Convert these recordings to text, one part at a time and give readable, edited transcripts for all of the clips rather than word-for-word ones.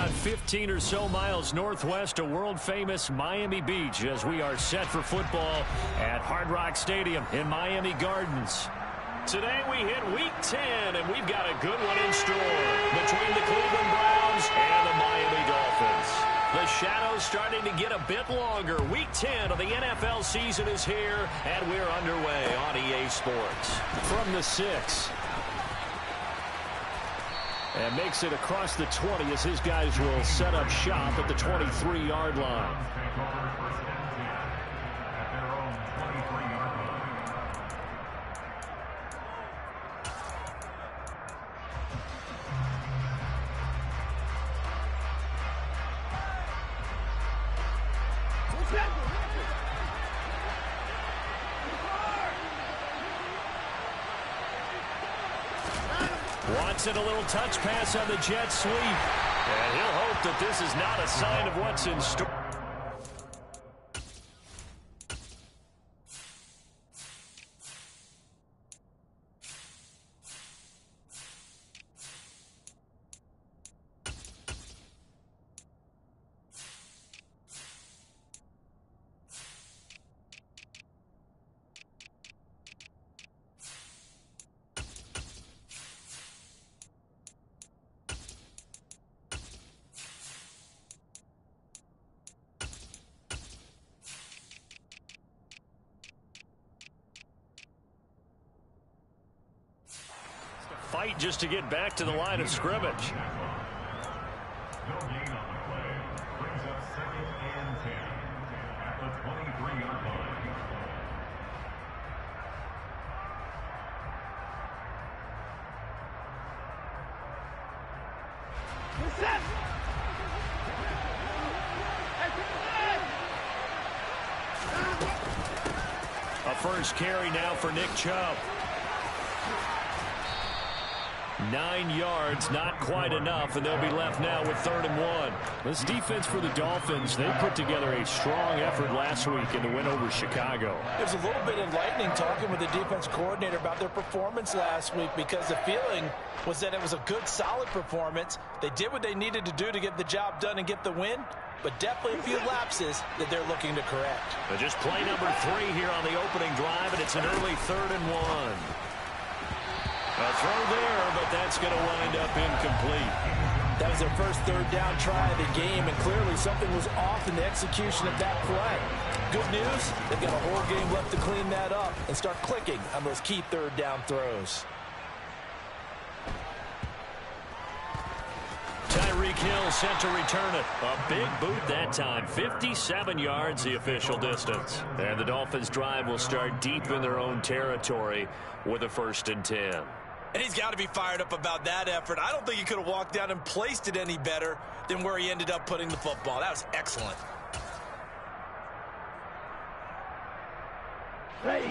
about 15 or so miles northwest of world-famous Miami Beach as we are set for football at Hard Rock Stadium in Miami Gardens. Today we hit Week 10, and we've got a good one in store between the Cleveland Browns and the Miami Dolphins. The shadow's starting to get a bit longer. Week 10 of the NFL season is here, and we're underway on EA Sports. From the 6. And makes it across the 20 as his guys will set up shop at the 23-yard line. Watson, a little touch pass on the jet sweep. And he'll hope that this is not a sign of what's in store. Fight just to get back to the line of scrimmage. A first carry now for Nick Chubb. 9 yards, not quite enough, and they'll be left now with 3rd and 1. This defense for the Dolphins, they put together a strong effort last week in the win over Chicago. It was a little bit enlightening talking with the defense coordinator about their performance last week because the feeling was that it was a good, solid performance. They did what they needed to do to get the job done and get the win, but definitely a few lapses that they're looking to correct. But just play number 3 here on the opening drive, and it's an early 3rd and 1. A throw there, but that's going to wind up incomplete. That was their first 3rd down try of the game, and clearly something was off in the execution of that play. Good news, they've got a whole game left to clean that up and start clicking on those key 3rd down throws. Tyreek Hill set to return it. A big boot that time. 57 yards, the official distance. And the Dolphins' drive will start deep in their own territory with a 1st and 10. And he's got to be fired up about that effort. I don't think he could have walked down and placed it any better than where he ended up putting the football. That was excellent. Ready.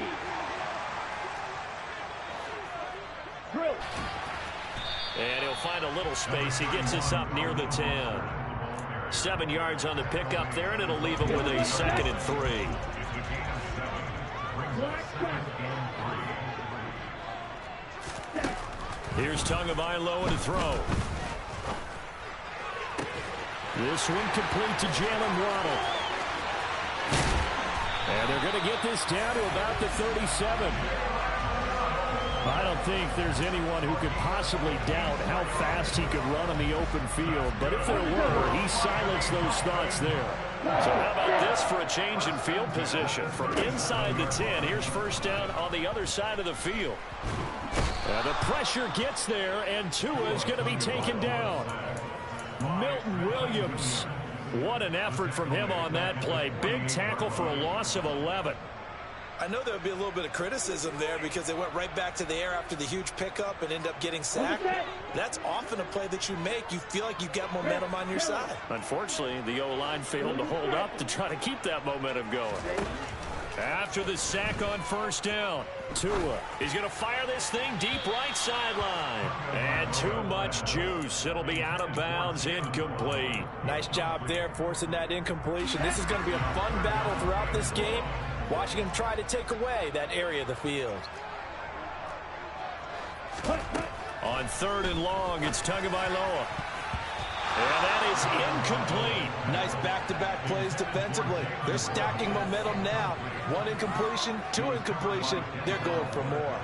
Drill. And he'll find a little space. He gets us up near the 10. 7 yards on the pickup there, and it'll leave him with a 2nd and 3. Here's Tagovailoa to throw. This one complete to Jalen Waddle. And they're going to get this down to about the 37. I don't think there's anyone who could possibly doubt how fast he could run on the open field. But if there were, he silenced those thoughts there. So how about this for a change in field position? From inside the 10, here's 1st down on the other side of the field. The pressure gets there, and Tua is going to be taken down. Milton Williams. What an effort from him on that play. Big tackle for a loss of 11. I know there would be a little bit of criticism there because they went right back to the air after the huge pickup and end up getting sacked. That's often a play that you make. You feel like you've got momentum on your side. Unfortunately, the O-line failed to hold up to try to keep that momentum going. After the sack on 1st down, Tua. He's going to fire this thing deep right sideline. And too much juice. It'll be out of bounds, incomplete. Nice job there forcing that incompletion. This is going to be a fun battle throughout this game. Watching him try to take away that area of the field. On 3rd and long, it's Tagovailoa. And that is incomplete. Nice back-to-back plays defensively. They're stacking momentum now. 1 incompletion, 2 incompletion. They're going for more.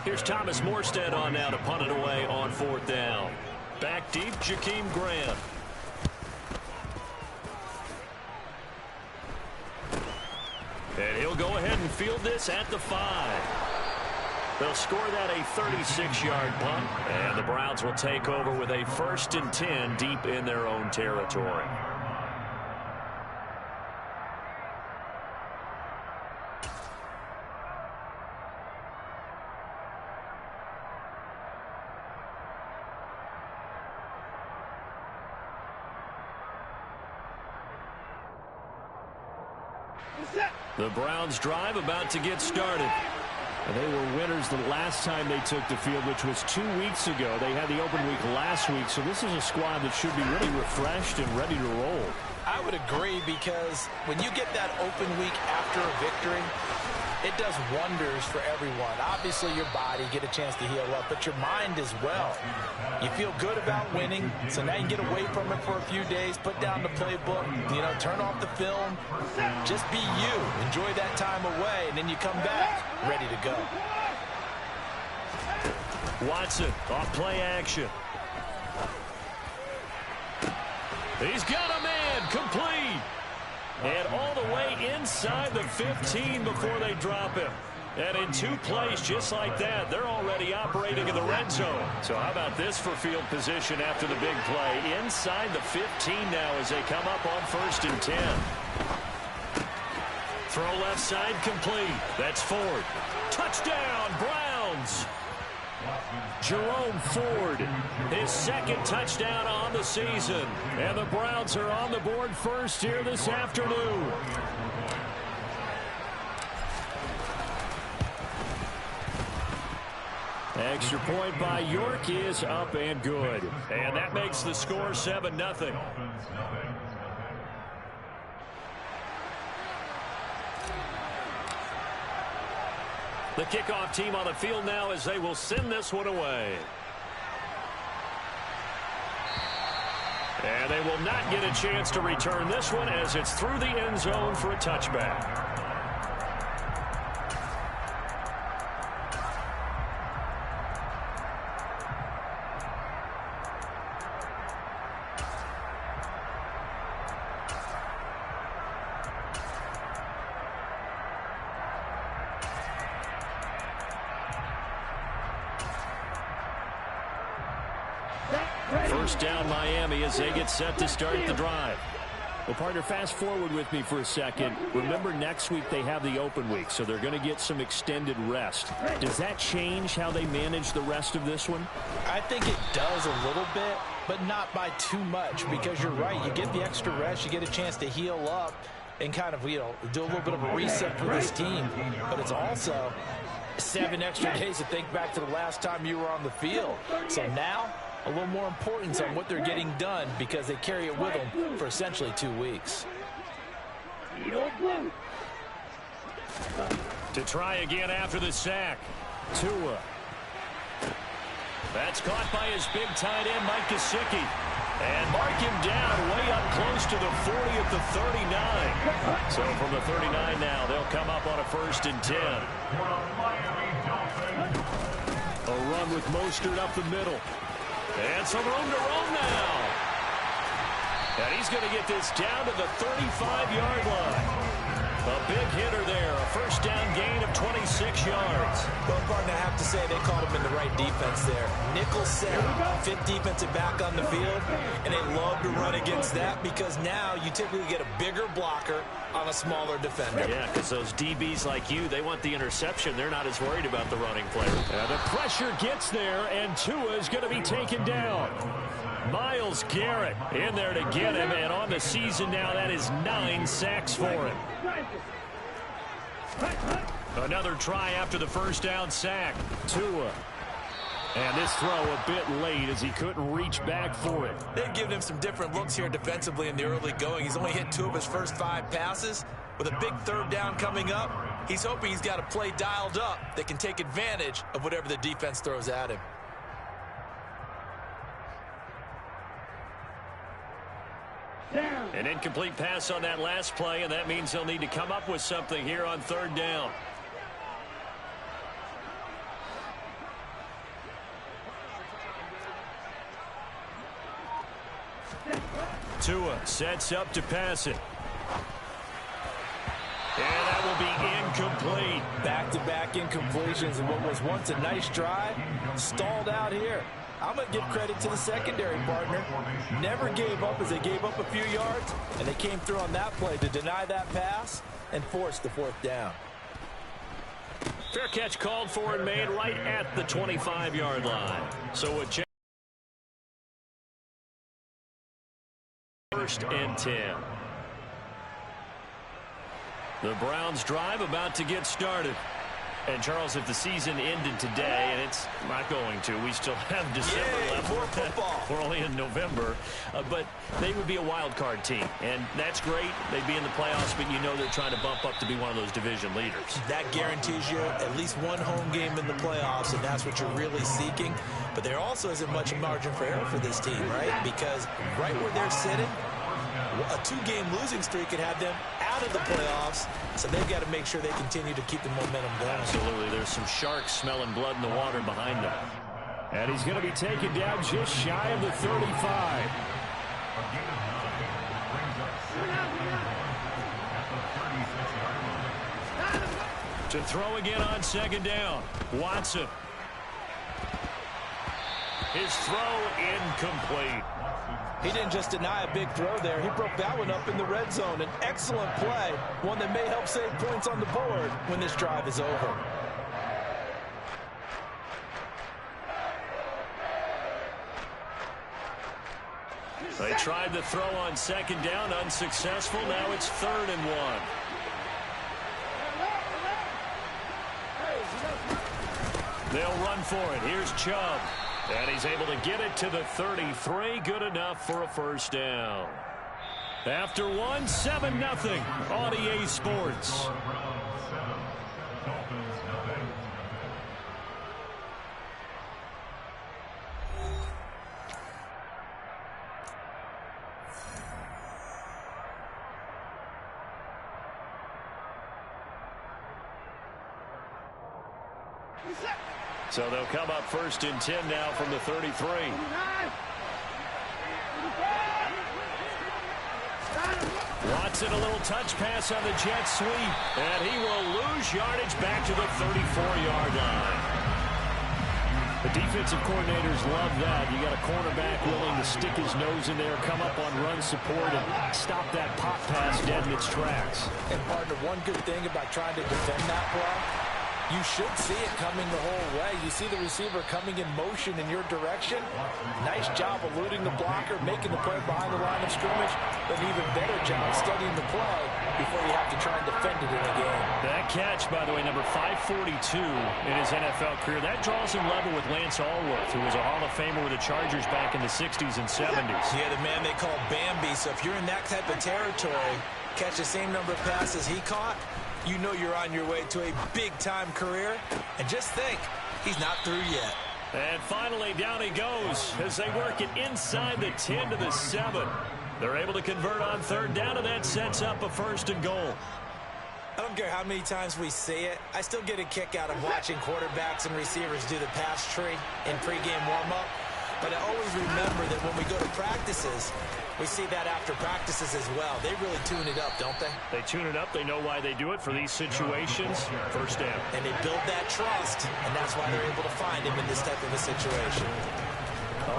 Here's Thomas Morstead on now to punt it away on 4th down. Back deep, Jakeem Grant. And he'll go ahead and field this at the 5. They'll score that a 36-yard punt, and the Browns will take over with a 1st and 10 deep in their own territory. The Browns drive about to get started. They were winners the last time they took the field, which was 2 weeks ago. They had the open week last week, so this is a squad that should be really refreshed and ready to roll. I would agree, because when you get that open week after a victory, it does wonders for everyone. Obviously, your body, get a chance to heal up, but your mind as well. You feel good about winning, so now you can get away from it for a few days, put down the playbook, turn off the film, just be you. Enjoy that time away, and then you come back ready to go. Watson off play action. He's got a man, complete. And all the way inside the 15 before they drop him. And in 2 plays just like that, they're already operating in the red zone. So how about this for field position after the big play? Inside the 15 now as they come up on 1st and 10. Throw left side complete. That's Ford. Touchdown, Browns. Jerome Ford, his 2nd touchdown on the season. And the Browns are on the board first here this afternoon. Extra point by York is up and good. And that makes the score 7-0. The kickoff team on the field now as they will send this one away. And they will not get a chance to return this one as it's through the end zone for a touchback. First down, Miami, as they get set to start the drive. Well, partner, fast forward with me for a second. Remember, next week they have the open week, so they're going to get some extended rest. Does that change how they manage the rest of this one? I think it does a little bit, but not by too much, because you're right. You get the extra rest, you get a chance to heal up and kind of, do a little bit of a reset for this team. But it's also 7 extra days to think back to the last time you were on the field. So now, a little more importance on what they're getting done, because they carry it with them for essentially 2 weeks. To try again after the sack. Tua. That's caught by his big tight end, Mike Gesicki. And mark him down way up close to the 40 at the 39. So from the 39 now, they'll come up on a 1st and 10. A run with Mostert up the middle. And some room to roam now. And he's going to get this down to the 35-yard line. A big hitter there. A 1st down gain of 26 yards. Well, partner, I have to say they caught him in the right defense there. Nickel set, 5th defensive back on the field, and they love to run against that, because now you typically get a bigger blocker on a smaller defender. Yeah, because those DBs like you, they want the interception. They're not as worried about the running play. The pressure gets there, and Tua is going to be taken down. Myles Garrett in there to get him, and on the season now, that is 9 sacks for him. Another try after the 1st down sack. Tua. And His throw a bit late as he couldn't reach back for it. They've given him some different looks here defensively in the early going. He's only hit 2 of his first 5 passes. With a big third down coming up, he's hoping he's got a play dialed up that can take advantage of whatever the defense throws at him. An incomplete pass on that last play, and that means they'll need to come up with something here on 3rd down. Tua sets up to pass it. And that will be incomplete. Back-to-back incompletions in what was once a nice drive. Stalled out here. I'm going to give credit to the secondary partner. Never gave up as they gave up a few yards, and they came through on that play to deny that pass and force the 4th down. Fair catch called for and made right at the 25-yard line. So a 1st and 10. The Browns drive about to get started. And, Charles, if the season ended today, and it's not going to, we still have December left. More football. We're only in November. But they would be a wild card team. And that's great. They'd be in the playoffs, but you know they're trying to bump up to be one of those division leaders. That guarantees you at least one home game in the playoffs, and that's what you're really seeking. But there also isn't much margin for error for this team, right? Because right where they're sitting, a 2-game losing streak could have them out of the playoffs, so they've got to make sure they continue to keep the momentum going. Absolutely. There's some sharks smelling blood in the water behind them. And he's going to be taken down just shy of the 35. To throw again on 2nd down. Watson. His throw incomplete. He didn't just deny a big throw there. He broke that one up in the red zone. An excellent play, one that may help save points on the board when this drive is over. They tried the throw on 2nd down, unsuccessful. Now it's 3rd and 1. They'll run for it. Here's Chubb. And he's able to get it to the 33. Good enough for a 1st down. After 1, 7-0 on EA Sports. So they'll come up 1st and 10 now from the 33. Watson, a little touch pass on the jet sweep. And he will lose yardage back to the 34-yard line. The defensive coordinators love that. You got a cornerback willing to stick his nose in there, come up on run support, and stop that pop pass dead in its tracks. And, partner, one good thing about trying to defend that block, you should see it coming the whole way. You see the receiver coming in motion in your direction. Nice job eluding the blocker, making the play behind the line of scrimmage, but an even better job studying the play before you have to try and defend it in a game. That catch, by the way, number 542 in his NFL career, that draws him level with Lance Allworth, who was a Hall of Famer with the Chargers back in the 60s and 70s. Yeah, the man they call Bambi. So if you're in that type of territory, catch the same number of passes he caught, you know you're on your way to a big-time career. And just think, he's not through yet. And finally, down he goes as they work it inside the 10 to the 7. They're able to convert on 3rd down, and that sets up a 1st and goal. I don't care how many times we see it. I still get a kick out of watching quarterbacks and receivers do the pass tree in pregame warm-up. But I always remember that when we go to practices, we see that after practices as well. They really tune it up, don't they? They tune it up. They know why they do it for these situations. 1st down. And they build that trust, and that's why they're able to find him in this type of a situation.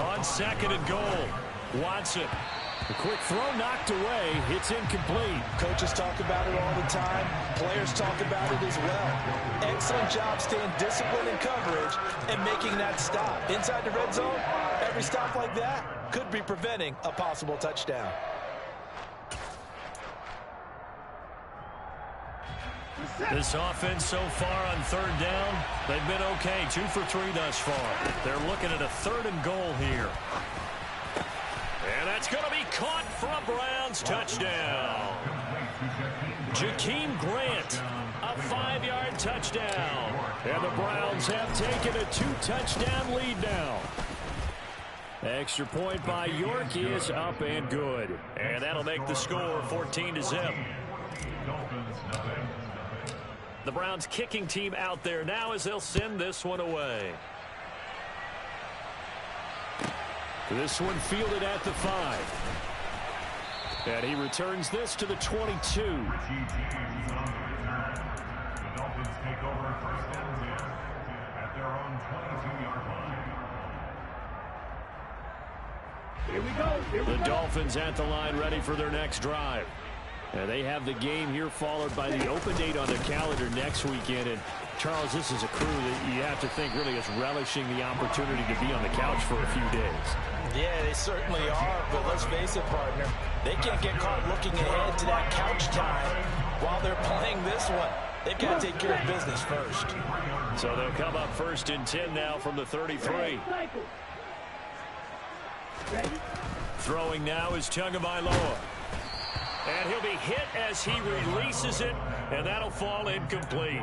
On 2nd and goal, Watson. The quick throw knocked away. It's incomplete. Coaches talk about it all the time. Players talk about it as well. Excellent job staying disciplined in coverage and making that stop. Inside the red zone, every stop like that could be preventing a possible touchdown. This offense so far on third down, they've been okay. 2 for 3 thus far. They're looking at a 3rd and goal here. And that's going to be caught for a Browns touchdown. Jakeem Grant, a 5-yard touchdown. And the Browns have taken a 2-touchdown lead now. Extra point by York is up and good. And that'll make the score 14-0. The Browns kicking team out there now as they'll send this one away. This one fielded at the 5. And he returns this to the 22. The Dolphins take over 1st and 10 at their own 22-yard line. Here we go. The Dolphins at the line ready for their next drive. And they have the game here followed by the open date on their calendar next weekend. And Charles, this is a crew that you have to think really is relishing the opportunity to be on the couch for a few days. Yeah, they certainly are, but let's face it, partner. They can't get caught looking ahead to that couch time while they're playing this one. They've got to take care of business first. So they'll come up 1st and 10 now from the 33. Throwing now is Tagovailoa. And he'll be hit as he releases it, and that'll fall incomplete.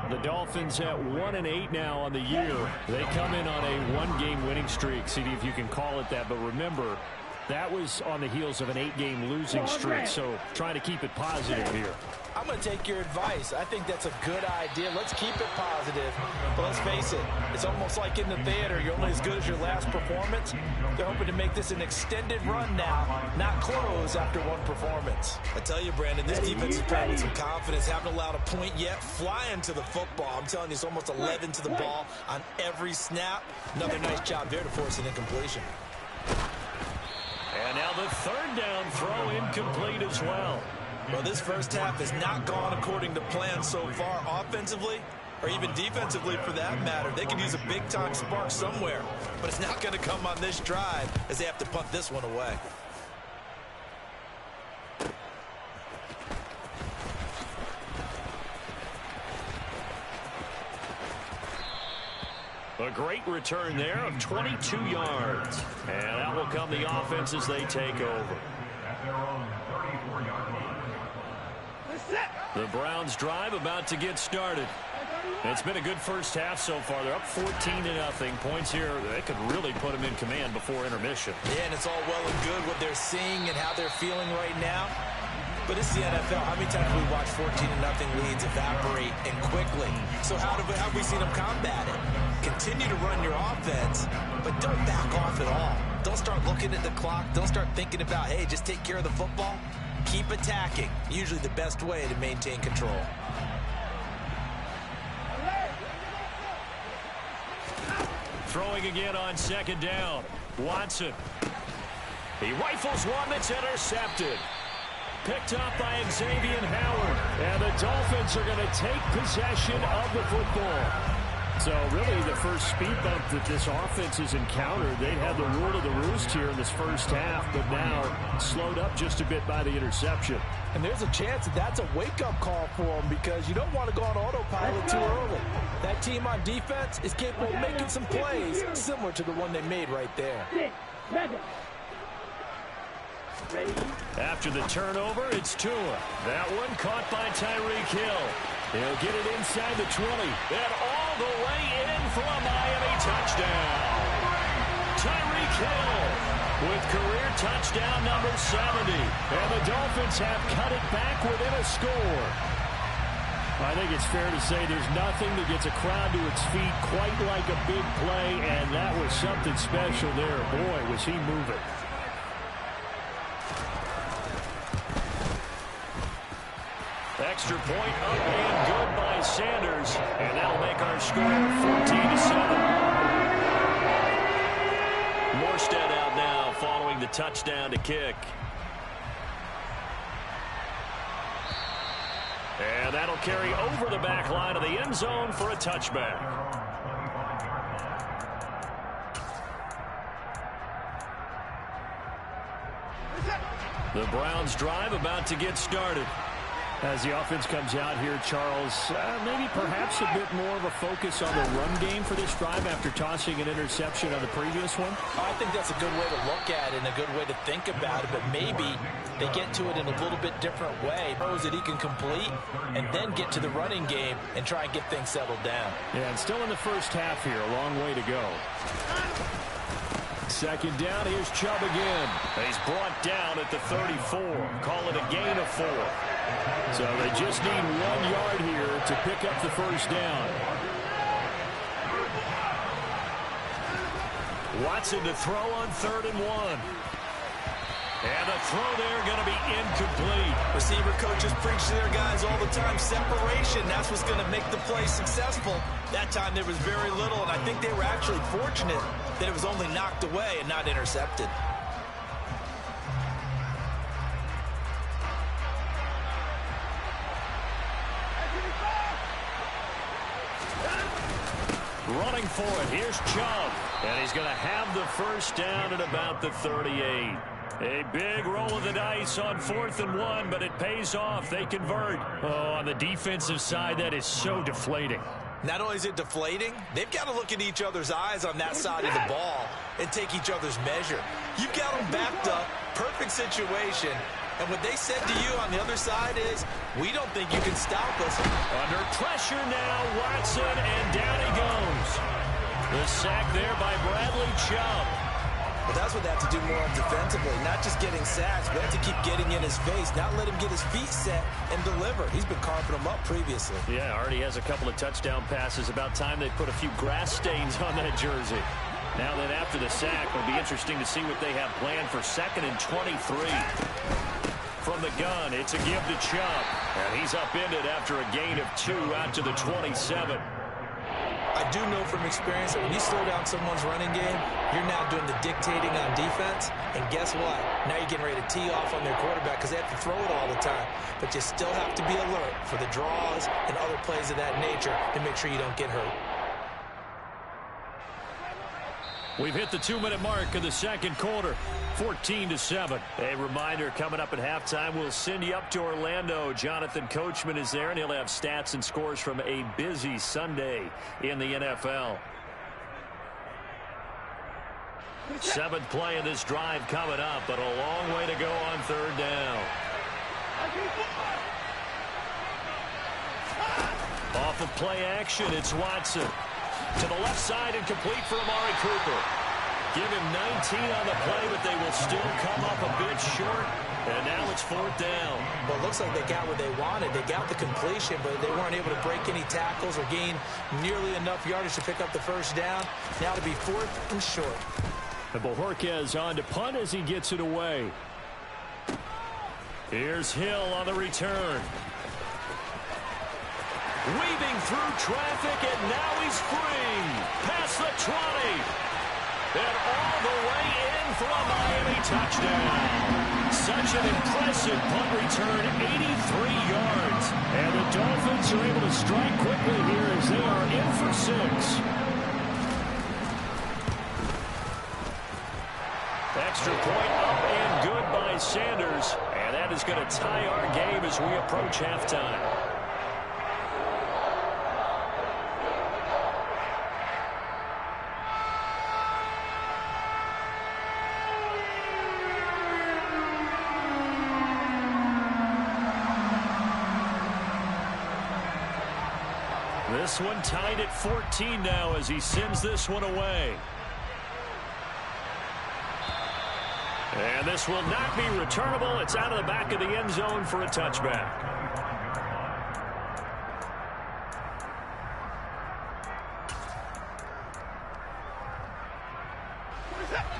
The Dolphins at 1-8 now on the year. They come in on a 1-game winning streak. See if you can call it that. But remember, that was on the heels of an 8-game losing streak. So trying to keep it positive here. I'm going to take your advice. I think that's a good idea. Let's keep it positive. But let's face it, it's almost like in the theater. You're only as good as your last performance. They're hoping to make this an extended run now, not close after one performance. I tell you, Brandon, this defense is playing with some confidence. Haven't allowed a point yet. Flying to the football. I'm telling you, it's almost 11 to the ball on every snap. Another nice job there to force an incompletion. And now the 3rd down throw incomplete as well. Well, this first half has not gone according to plan so far offensively or even defensively for that matter. They could use a big-time spark somewhere, but it's not going to come on this drive as they have to punt this one away. A great return there of 22 yards. And that will come the offense as they take over. At their own 34-yard line. The Browns drive about to get started. It's been a good first half so far. They're up 14-0. Points here, they could really put them in command before intermission. Yeah, and it's all well and good what they're seeing and how they're feeling right now. But it's the NFL. How many times have we watched 14-0 leads evaporate and quickly? So how have we seen them combat it? Continue to run your offense, but don't back off at all. Don't start looking at the clock. Don't start thinking about, hey, just take care of the football. Keep attacking. Usually the best way to maintain control. Throwing again on 2nd down. Watson. He rifles one that's intercepted. Picked up by Xavier Howard. And the Dolphins are going to take possession of the football. So really the first speed bump that this offense has encountered, they had the rule of the roost here in this first half, but now slowed up just a bit by the interception. And there's a chance that that's a wake-up call for them because you don't want to go on autopilot too early. That team on defense is capable of making some plays similar to the one they made right there. After the turnover, it's Tua. That one caught by Tyreek Hill. He'll get it inside the 20. And all the way in for a Miami touchdown. Tyreek Hill with career touchdown number 70. And the Dolphins have cut it back within a score. I think it's fair to say there's nothing that gets a crowd to its feet quite like a big play, and that was something special there. Boy, was he moving. Extra point up and good by Sanders, and that'll make our score 14-7. Morstead out now following the touchdown to kick. And that'll carry over the back line of the end zone for a touchback. The Browns drive about to get started. As the offense comes out here, Charles, maybe perhaps a bit more of a focus on the run game for this drive after tossing an interception on the previous one? I think that's a good way to look at it and a good way to think about it, but maybe they get to it in a little bit different way. Knows that he can complete and then get to the running game and try and get things settled down. Yeah, and still in the first half here, a long way to go. Second down, here's Chubb again. He's brought down at the 34. Call it a gain of 4. So they just need 1 yard here to pick up the first down. Watson to throw on 3rd and 1. And the throw there going to be incomplete. Receiver coaches preach to their guys all the time. Separation, that's what's going to make the play successful. That time there was very little, and I think they were actually fortunate that it was only knocked away and not intercepted. Running for it, here's Chubb. And he's going to have the first down at about the 38. A big roll of the dice on 4th and 1, but it pays off. They convert. Oh, on the defensive side, that is so deflating. Not only is it deflating, they've got to look in each other's eyes on that side of the ball and take each other's measure. You've got them backed up, perfect situation, and what they said to you on the other side is, we don't think you can stop us. Under pressure now, Watson, and down he goes. The sack there by Bradley Chubb. But that's what they have to do more on defensively, not just getting sacks, but have to keep getting in his face, not let him get his feet set and deliver. He's been carving them up previously. Yeah, already has a couple of touchdown passes. About time they put a few grass stains on that jersey. Now then, after the sack, it'll be interesting to see what they have planned for 2nd and 23. From the gun, it's a give to Chubb. And he's upended after a gain of 2 out to the 27. I do know from experience that when you slow down someone's running game, you're now doing the dictating on defense. And guess what? Now you're getting ready to tee off on their quarterback because they have to throw it all the time. But you still have to be alert for the draws and other plays of that nature to make sure you don't get hurt. We've hit the 2-minute mark of the second quarter, 14-7. A reminder, coming up at halftime, we'll send you up to Orlando. Jonathan Coachman is there, and he'll have stats and scores from a busy Sunday in the NFL. 7th play of this drive coming up, but a long way to go on 3rd down. Off of play action, it's Watson. To the left side and complete for Amari Cooper. Give him 19 on the play, but they will still come up a bit short. And now it's 4th down. Well, it looks like they got what they wanted. They got the completion, but they weren't able to break any tackles or gain nearly enough yardage to pick up the first down. Now to be 4th and short. And Bojorquez on to punt as he gets it away. Here's Hill on the return. Weaving through traffic, and now he's free. Past the 20. And all the way in for a Miami touchdown. Such an impressive punt return, 83 yards. And the Dolphins are able to strike quickly here as they are in for 6. Extra point up and good by Sanders. And that is going to tie our game as we approach halftime. This one tied at 14 now as he sends this one away. And this will not be returnable. It's out of the back of the end zone for a touchback.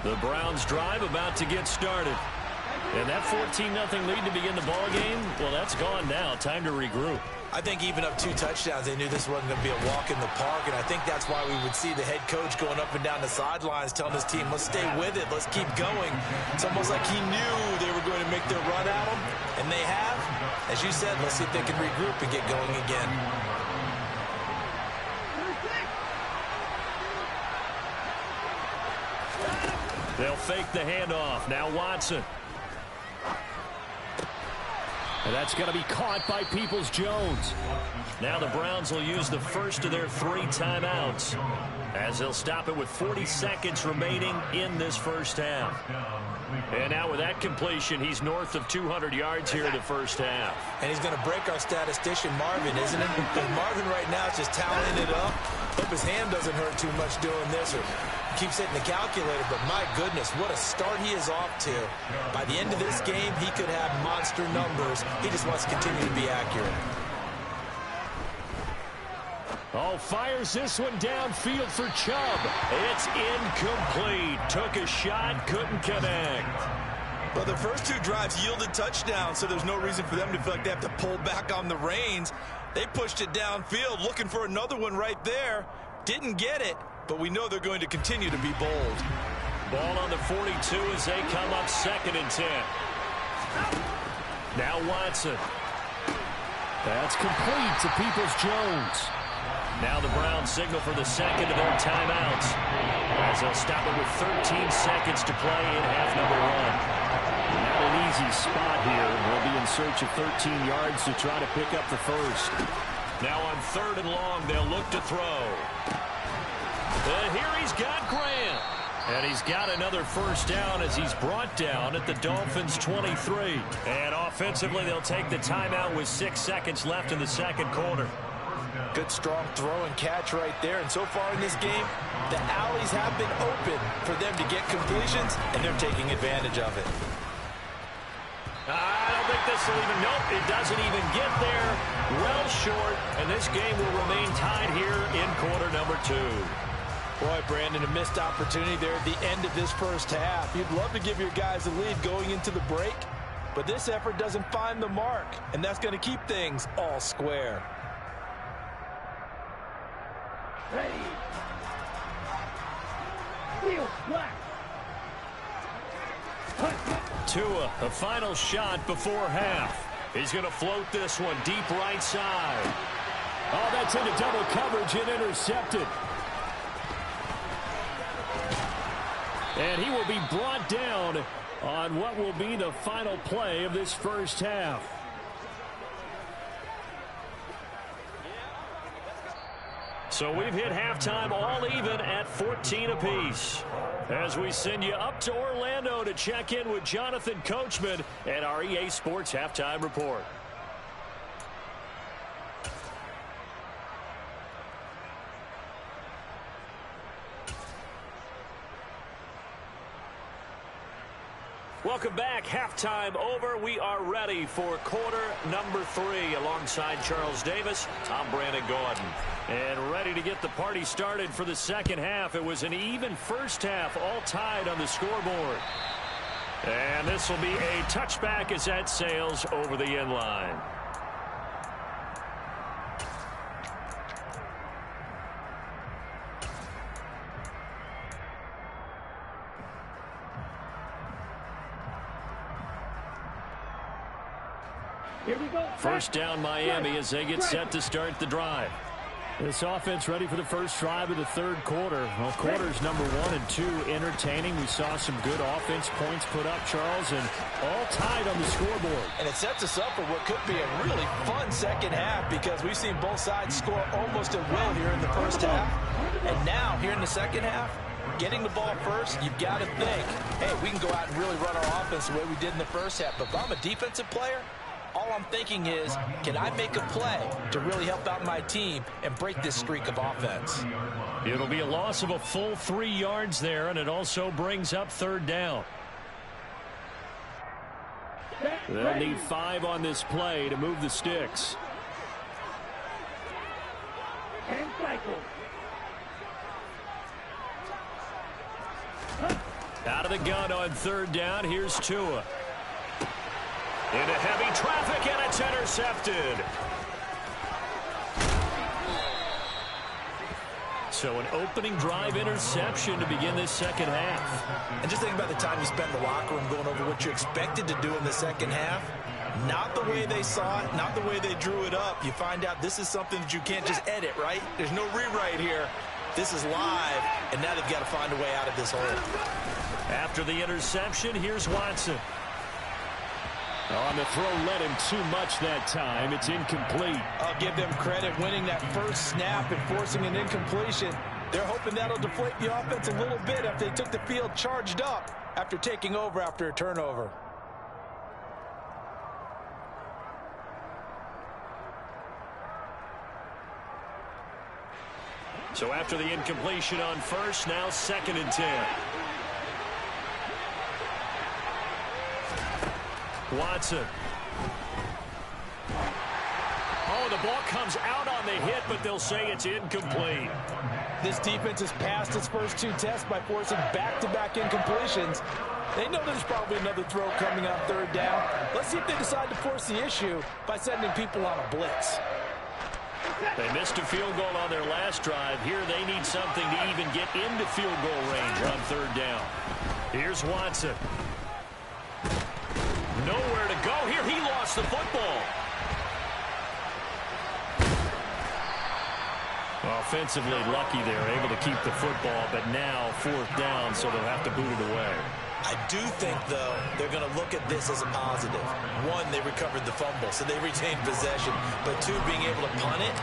The Browns drive about to get started. And that 14-0 lead to begin the ball game, well, that's gone now. Time to regroup. I think even up 2 touchdowns, they knew this wasn't going to be a walk in the park, and I think that's why we would see the head coach going up and down the sidelines telling his team, let's stay with it, let's keep going. It's almost like he knew they were going to make their run at him, and they have. As you said, let's see if they can regroup and get going again. They'll fake the handoff. Now Watson. And that's going to be caught by Peoples-Jones. Now the Browns will use the first of their 3 timeouts, as they'll stop it with 40 seconds remaining in this first half. And now with that completion, he's north of 200 yards here in the first half. And he's going to break our statistician Marvin, isn't it? Because Marvin right now is just tallying it up. Hope his hand doesn't hurt too much doing this or keeps hitting the calculator. But my goodness, what a start he is off to. By the end of this game, he could have monster numbers. He just wants to continue to be accurate. Oh, fires this one downfield for Chubb. It's incomplete. Took a shot, couldn't connect. Well, the first 2 drives yielded touchdowns, so there's no reason for them to feel like they have to pull back on the reins. They pushed it downfield, looking for another one right there. Didn't get it, but we know they're going to continue to be bold. Ball on the 42 as they come up 2nd and 10. Now Watson. That's complete to Peoples-Jones. Now the Browns signal for the second of their timeouts, as they'll stop it with 13 seconds to play in half number 1. Not an easy spot here. They'll be in search of 13 yards to try to pick up the first. Now on 3rd and long, they'll look to throw. Here he's got Grant. And he's got another first down as he's brought down at the Dolphins' 23. And offensively, they'll take the timeout with 6 seconds left in the second quarter. Good, strong throw and catch right there. And so far in this game, the alleys have been open for them to get completions, and they're taking advantage of it. I don't think this will even, nope, it doesn't even get there. Well short, and this game will remain tied here in quarter number 2. Boy, Brandon, a missed opportunity there at the end of this first half. You'd love to give your guys a lead going into the break, but this effort doesn't find the mark, and that's going to keep things all square. Ready. Field black. Tua, a final shot before half. He's going to float this one deep right side. Oh, that's into double coverage and intercepted. And he will be brought down on what will be the final play of this first half. So we've hit halftime all even at 14 apiece. As we send you up to Orlando to check in with Jonathan Coachman and our EA Sports Halftime Report. Welcome back. Halftime over. We are ready for quarter number 3 alongside Charles Davis. I'm Brandon Gordon. And ready to get the party started for the second half. It was an even first half, all tied on the scoreboard. And this will be a touchback as that sails over the end line. Here we go. First down Miami as they get set to start the drive. This offense ready for the first drive of the third quarter. Well, quarters number 1 and 2 entertaining. We saw some good offense points put up, Charles, and all tied on the scoreboard. And it sets us up for what could be a really fun second half because we've seen both sides score almost at will here in the first half. And now, here in the second half, getting the ball first, you've got to think, hey, we can go out and really run our offense the way we did in the first half. But if I'm a defensive player, all I'm thinking is, can I make a play to really help out my team and break this streak of offense? It'll be a loss of a full 3 yards there, and it also brings up third down. They'll need 5 on this play to move the sticks. And cycle. Out of the gun on third down. Here's Tua. Into heavy traffic, and it's intercepted. So an opening drive interception to begin this second half. And just think about the time you spend in the locker room going over what you expected to do in the second half. Not the way they saw it, not the way they drew it up. You find out this is something that you can't just edit, right? There's no rewrite here. This is live, and now they've got to find a way out of this hole. After the interception, here's Watson. On the throw led him too much that time. It's incomplete. I'll give them credit winning that first snap and forcing an incompletion. They're hoping that'll deflate the offense a little bit after they took the field charged up after taking over after a turnover. So after the incompletion on first, now 2nd and 10. Watson. Oh, the ball comes out on the hit, but they'll say it's incomplete. This defense has passed its first 2 tests by forcing back-to-back incompletions. They know there's probably another throw coming on 3rd down. Let's see if they decide to force the issue by sending people on a blitz. They missed a field goal on their last drive. Here they need something to even get into field goal range on 3rd down. Here's Watson. Nowhere to go here. He lost the football. Offensively lucky they're able to keep the football, but now 4th down, so they'll have to boot it away. I do think, though, they're going to look at this as a positive. 1, they recovered the fumble, so they retained possession. But 2, being able to punt it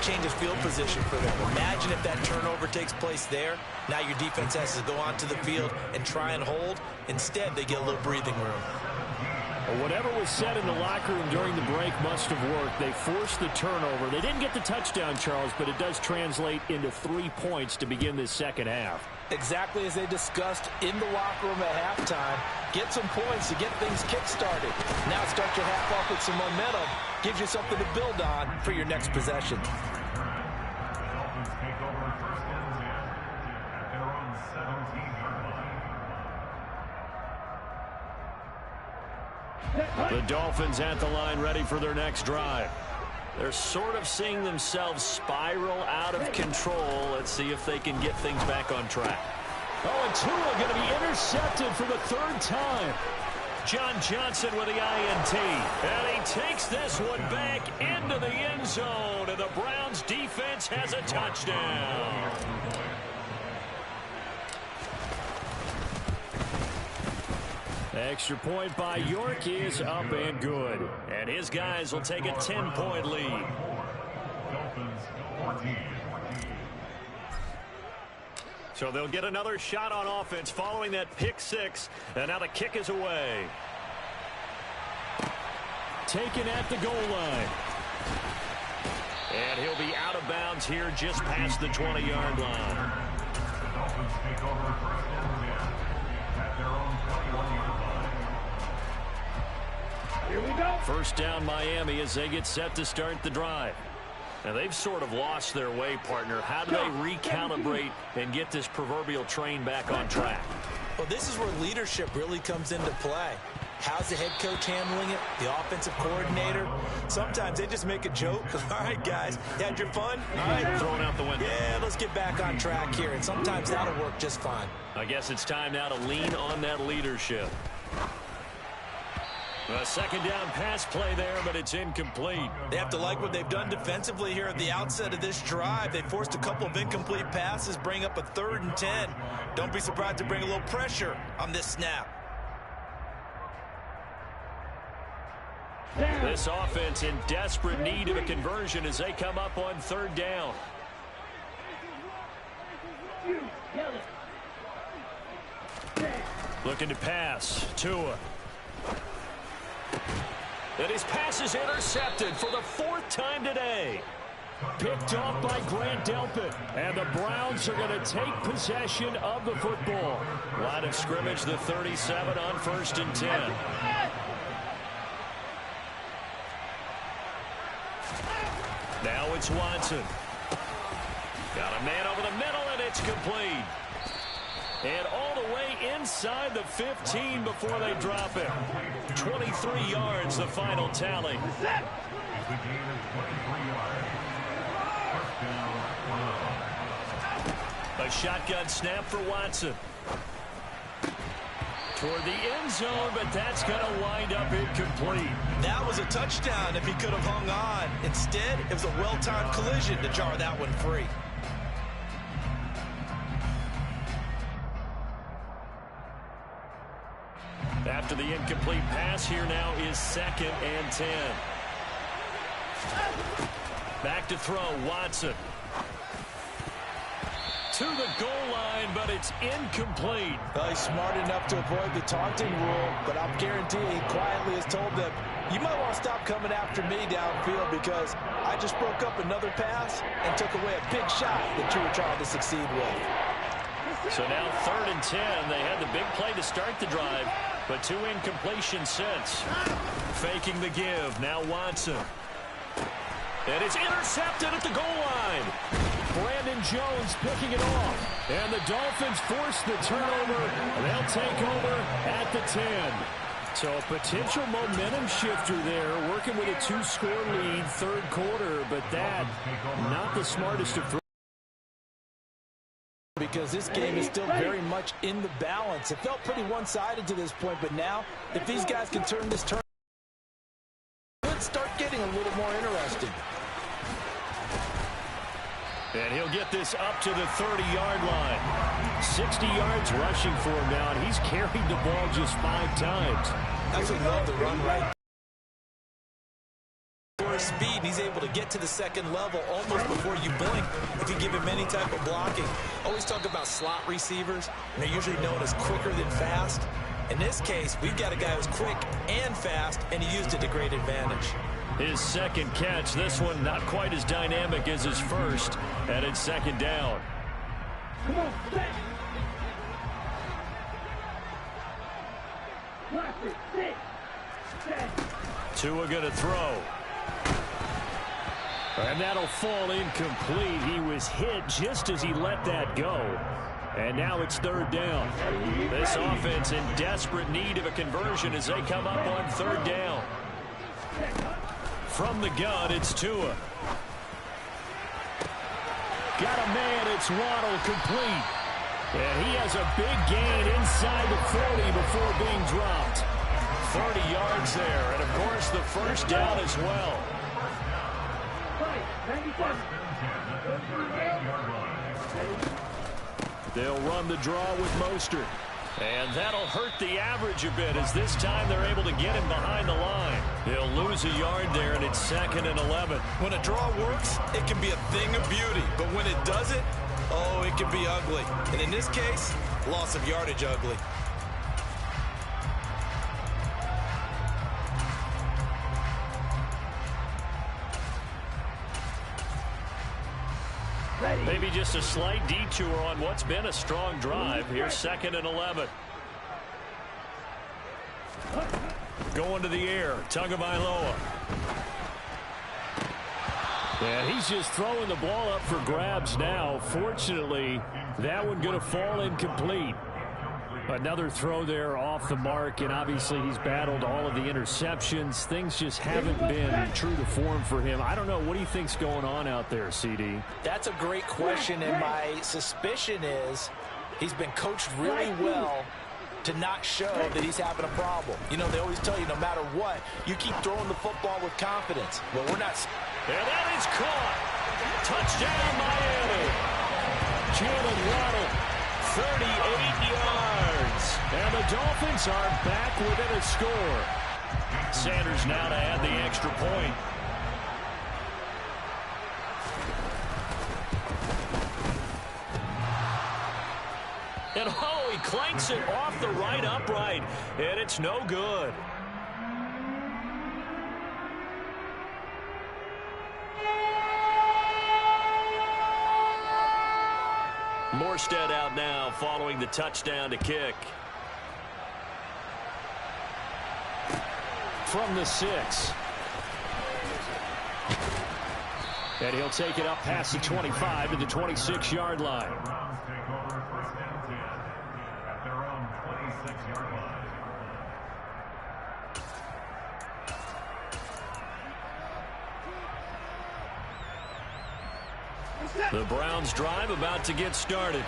changes field position for them. Imagine if that turnover takes place there. Now your defense has to go onto the field and try and hold. Instead, they get a little breathing room. Whatever was said in the locker room during the break must have worked. They forced the turnover. They didn't get the touchdown, Charles, but it does translate into 3 points to begin this second half. Exactly as they discussed in the locker room at halftime. Get some points to get things kick-started. Now start your half off with some momentum. Gives you something to build on for your next possession. The Dolphins take over 1st and 10 at their own 17-yard line. The Dolphins at the line ready for their next drive. They're sort of seeing themselves spiral out of control. Let's see if they can get things back on track. Oh, and Tua going to be intercepted for the 3rd time. John Johnson with the INT. And he takes this one back into the end zone. And the Browns defense has a touchdown. Extra point by York is up and good. And his guys will take a 10-point lead. Dolphins 14. So they'll get another shot on offense following that pick 6. And now the kick is away. Taken at the goal line. And he'll be out of bounds here just past the 20-yard line. The Dolphins take over 1st and 10 at their own 21-yard line. Here we go. First down Miami as they get set to start the drive. Now they've sort of lost their way, partner. How do they recalibrate and get this proverbial train back on track? Well, this is where leadership really comes into play. How's the head coach handling it? The offensive coordinator? Sometimes they just make a joke. All right, guys, you had your fun? All right, Thrown out the window. yeah, let's get back on track here. And sometimes that'll work just fine. I guess it's time now to lean on that leadership. A 2nd down pass play there, but it's incomplete. They have to like what they've done defensively here at the outset of this drive. They forced a couple of incomplete passes, bring up a 3rd and 10. Don't be surprised to bring a little pressure on this snap. This offense in desperate need of a conversion as they come up on 3rd down. Looking to pass. Tua. And his pass is intercepted for the 4th time today. Picked off by Grant Delpit. And the Browns are going to take possession of the football. Line of scrimmage, the 37 on 1st and 10. Now it's Watson. Got a man over the middle, and it's complete. And all the way inside the 15 before they drop it. 23 yards, the final tally. It's a gain of 23 yards. 1st down, 1. A shotgun snap for Watson. Toward the end zone, but that's going to wind up incomplete. That was a touchdown if he could have hung on. Instead, it was a well-timed collision to jar that one free. After the incomplete pass, here now is 2nd and 10. Back to throw, Watson. To the goal line, but it's incomplete. Well, he's smart enough to avoid the taunting rule, but I'm guaranteeing he quietly has told them, you might want to stop coming after me downfield because I just broke up another pass and took away a big shot that you were trying to succeed with. So now 3rd and 10. They had the big play to start the drive, but 2 incompletions since. Faking the give. Now Watson. And it's intercepted at the goal line. Brandon Jones picking it off. And the Dolphins force the turnover. They'll take over at the 10. So a potential momentum shifter there, working with a 2-score lead, 3rd quarter, but that not the smartest of throws. Because this game is still very much in the balance. It felt pretty one-sided to this point, but now if these guys can turn this turn, let's start getting a little more interesting. And he'll get this up to the 30-yard line. 60 yards rushing for him now, and he's carried the ball just 5 times. Absolutely love the run right. For his speed, he's able to get to the 2nd level almost before you blink if you give him any type of blocking. Always talk about slot receivers, and they're usually known as quicker than fast. In this case, we've got a guy who's quick and fast, and he used it to great advantage. His 2nd catch, this one not quite as dynamic as his first, and it's 2nd down. Come on, set. Watch it, sit. Set. Tua gonna throw. And that'll fall incomplete. He was hit just as he let that go. And now it's 3rd down. This offense in desperate need of a conversion as they come up on 3rd down. From the gun, it's Tua. Got a man, it's Waddle, complete. And he has a big gain inside the 40 before being dropped. 30 yards there, and of course the 1st down as well. They'll run the draw with Mostert. And that'll hurt the average a bit as this time they're able to get him behind the line. They'll lose a yard there, and it's 2nd and 11. When a draw works, it can be a thing of beauty. But when it doesn't, oh, it can be ugly. And in this case, loss of yardage ugly. Maybe just a slight detour on what's been a strong drive. Here's 2nd and 11. Going to the air. Tagovailoa. And he's just throwing the ball up for grabs now. Fortunately, that one going to fall incomplete. Another throw there off the mark, and obviously he's battled all of the interceptions. Things just haven't been true to form for him. I don't know. What do you think's going on out there, CD? That's a great question, and my suspicion is he's been coached really well to not show that he's having a problem. You know, they always tell you no matter what, you keep throwing the football with confidence. Well, we're not. And that is caught. Touchdown, Miami. Jalen Waddle, 38 yards. And the Dolphins are back within a score. Sanders now to add the extra point. And oh, he clanks it off the right upright. And it's no good. Morstead out now following the touchdown to kick. From the 6. And he'll take it up past the 25 to the 26-yard line. Take over 1st and 10 at their own 26-yard line. The Browns drive about to get started.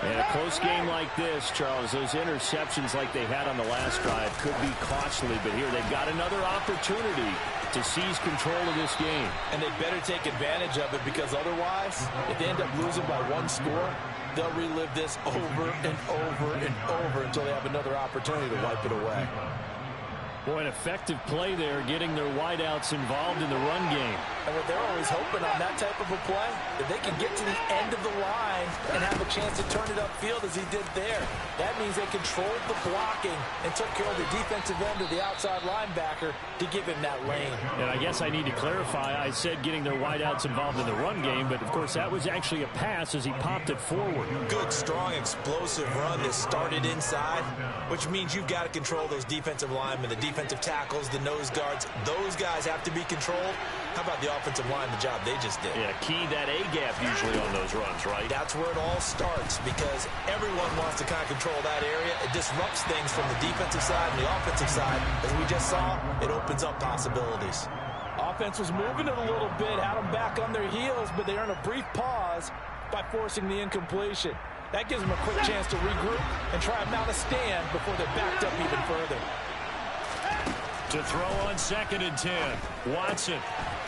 In a close game like this, Charles, those interceptions like they had on the last drive could be costly, but here they've got another opportunity to seize control of this game. And they better take advantage of it, because otherwise, if they end up losing by one score, they'll relive this over and over and over until they have another opportunity to wipe it away. Boy, an effective play there, getting their wideouts involved in the run game. And what they're always hoping on that type of a play, if they can get to the end of the line and have a chance to turn it upfield as he did there, that means they controlled the blocking and took care of the defensive end of the outside linebacker to give him that lane. And I guess I need to clarify, I said getting their wideouts involved in the run game, but of course that was actually a pass as he popped it forward. Good, strong, explosive run that started inside, which means you've got to control those defensive linemen, the defensive tackles, the nose guards. Those guys have to be controlled. How about the offensive line, the job they just did? Yeah, key that A-gap usually on those runs, right? That's where it all starts, because everyone wants to kind of control that area. It disrupts things from the defensive side and the offensive side. As we just saw, it opens up possibilities. Offense was moving it a little bit, had them back on their heels, but they earned a brief pause by forcing the incompletion. That gives them a quick chance to regroup and try and mount a stand before they're backed up even further. To throw on 2nd and 10. Watson.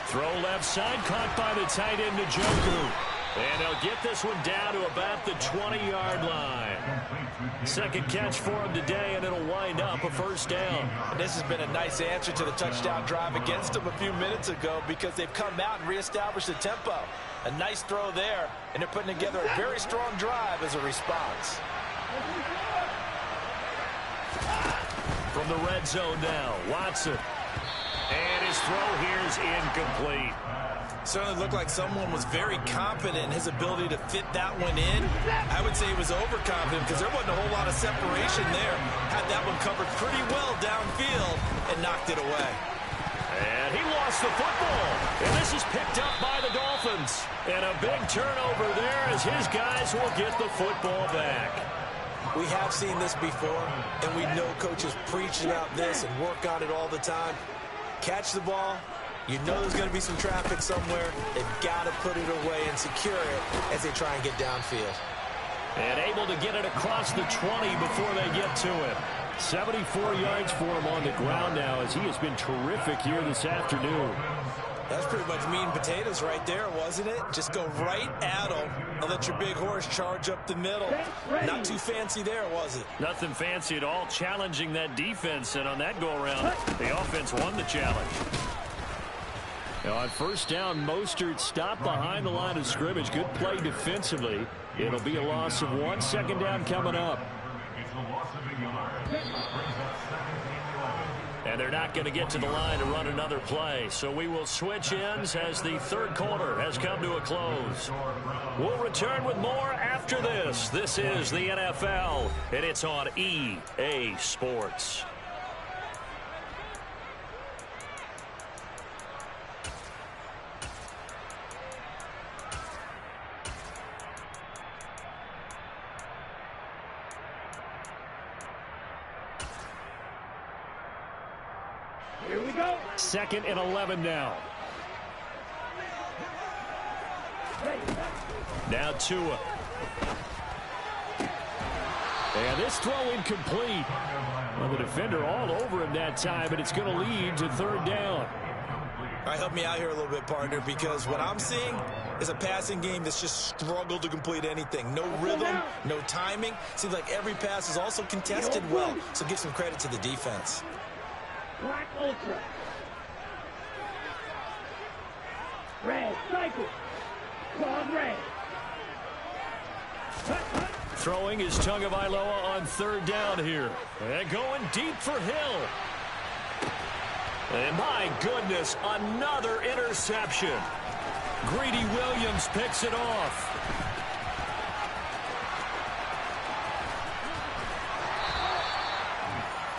Throw left side, caught by the tight end, Njoku. And they'll get this one down to about the 20-yard line. Second catch for him today, and it'll wind up a first down. And this has been a nice answer to the touchdown drive against them a few minutes ago, because they've come out and reestablished the tempo. A nice throw there, and they're putting together a very strong drive as a response. From the red zone now, Watson. And his throw here is incomplete. Certainly looked like someone was very confident in his ability to fit that one in. I would say he was overconfident, because there wasn't a whole lot of separation there. Had that one covered pretty well downfield and knocked it away. And he lost the football. And this is picked up by the Dolphins. And a big turnover there as his guys will get the football back. We have seen this before, and we know coaches preach about this and work on it all the time. Catch the ball. You know there's going to be some traffic somewhere. They've got to put it away and secure it as they try and get downfield. And able to get it across the 20 before they get to it. 74 yards for him on the ground now, as he has been terrific here this afternoon. That's pretty much meat and potatoes right there, wasn't it? Just go right at him and let your big horse charge up the middle. Not too fancy there, was it? Nothing fancy at all, challenging that defense, and on that go-around, the offense won the challenge. Now on first down, Mostert stopped behind the line of scrimmage. Good play defensively. It'll be a loss of 1. Second down coming up. And they're not going to get to the line to run another play. So we will switch ends as the third quarter has come to a close. We'll return with more after this. This is the NFL, and it's on EA Sports. Here we go. 2nd and 11 now. Now Tua. And this throw incomplete. Well, the defender all over him that time, but it's going to lead to third down. All right, help me out here a little bit, partner, because what I'm seeing is a passing game that's just struggled to complete anything. No rhythm, no timing. Seems like every pass is also contested well, so give some credit to the defense. Black Ultra. Red cycle. Claude red. Throwing is Tagovailoa on third down here. And going deep for Hill. And my goodness, another interception. Greedy Williams picks it off.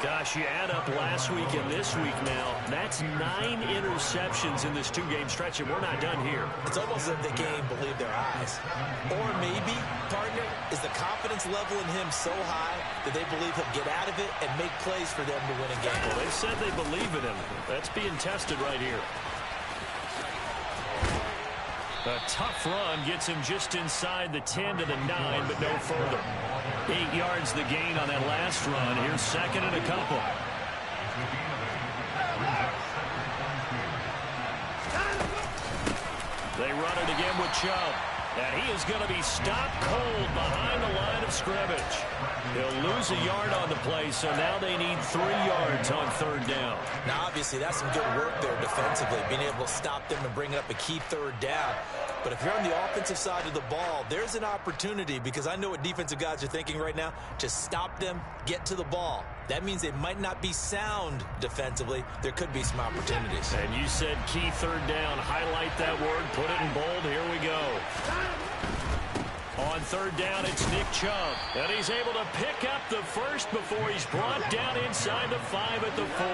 Gosh, you add up last week and this week now. That's 9 interceptions in this 2-game stretch, and we're not done here. It's almost as if they can't even believe their eyes. Or maybe, partner, is the confidence level in him so high that they believe he'll get out of it and make plays for them to win a game. Well, they said they believe in him. That's being tested right here. A tough run gets him just inside the 10 to the 9, but no further. 8 yards the gain on that last run. Here's second and a couple. They run it again with Chubb. And he is going to be stopped cold behind the line of scrimmage. He'll lose a yard on the play, so now they need 3 yards on third down. Now, obviously, that's some good work there defensively, being able to stop them and bring up a key third down. But if you're on the offensive side of the ball, there's an opportunity, because I know what defensive guys are thinking right now, to stop them, get to the ball. That means they might not be sound defensively. There could be some opportunities. And you said key third down. Highlight that word. Put it in bold. Here we go. On third down, it's Nick Chubb. And he's able to pick up the first before he's brought down inside the 5 at the 4.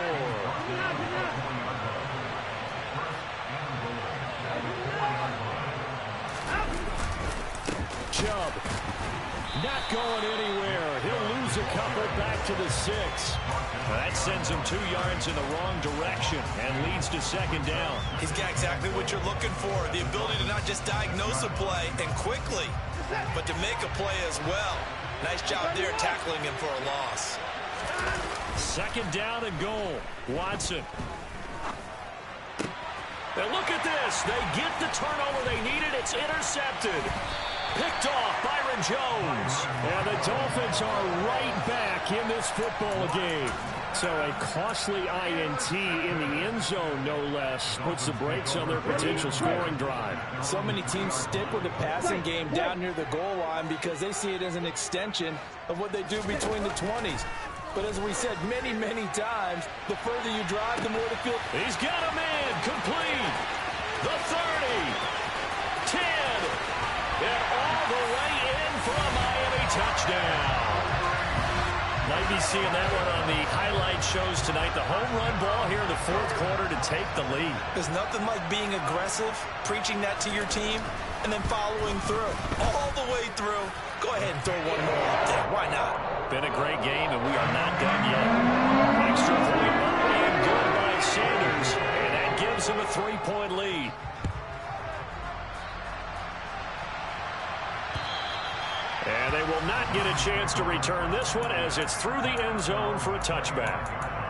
Chubb not going anywhere. He'll lose a couple back to the 6. That sends him 2 yards in the wrong direction and leads to second down. He's got exactly what you're looking for, the ability to not just diagnose a play and quickly, but to make a play as well. Nice job there tackling him for a loss. Second down and goal. Watson. And look at this. They get the turnover they needed. It's intercepted. Picked off Byron Jones. And the Dolphins are right back in this football game. So a costly INT in the end zone, no less, puts the brakes on their potential scoring drive. So many teams stick with the passing game down near the goal line because they see it as an extension of what they do between the 20s. But as we said many, many times, the further you drive, the more the field. He's got a man complete. The 30. 10. And all the way in for a Miami touchdown. Might be seeing that one on the highlight shows tonight. The home run ball here in the fourth quarter to take the lead. There's nothing like being aggressive, preaching that to your team, and then following through. All the way through. Go ahead and throw one more up there. Why not? Been a great game, and we are not done yet. Extra point and good by Sanders, and that gives him a 3-point lead. And they will not get a chance to return this one as it's through the end zone for a touchback.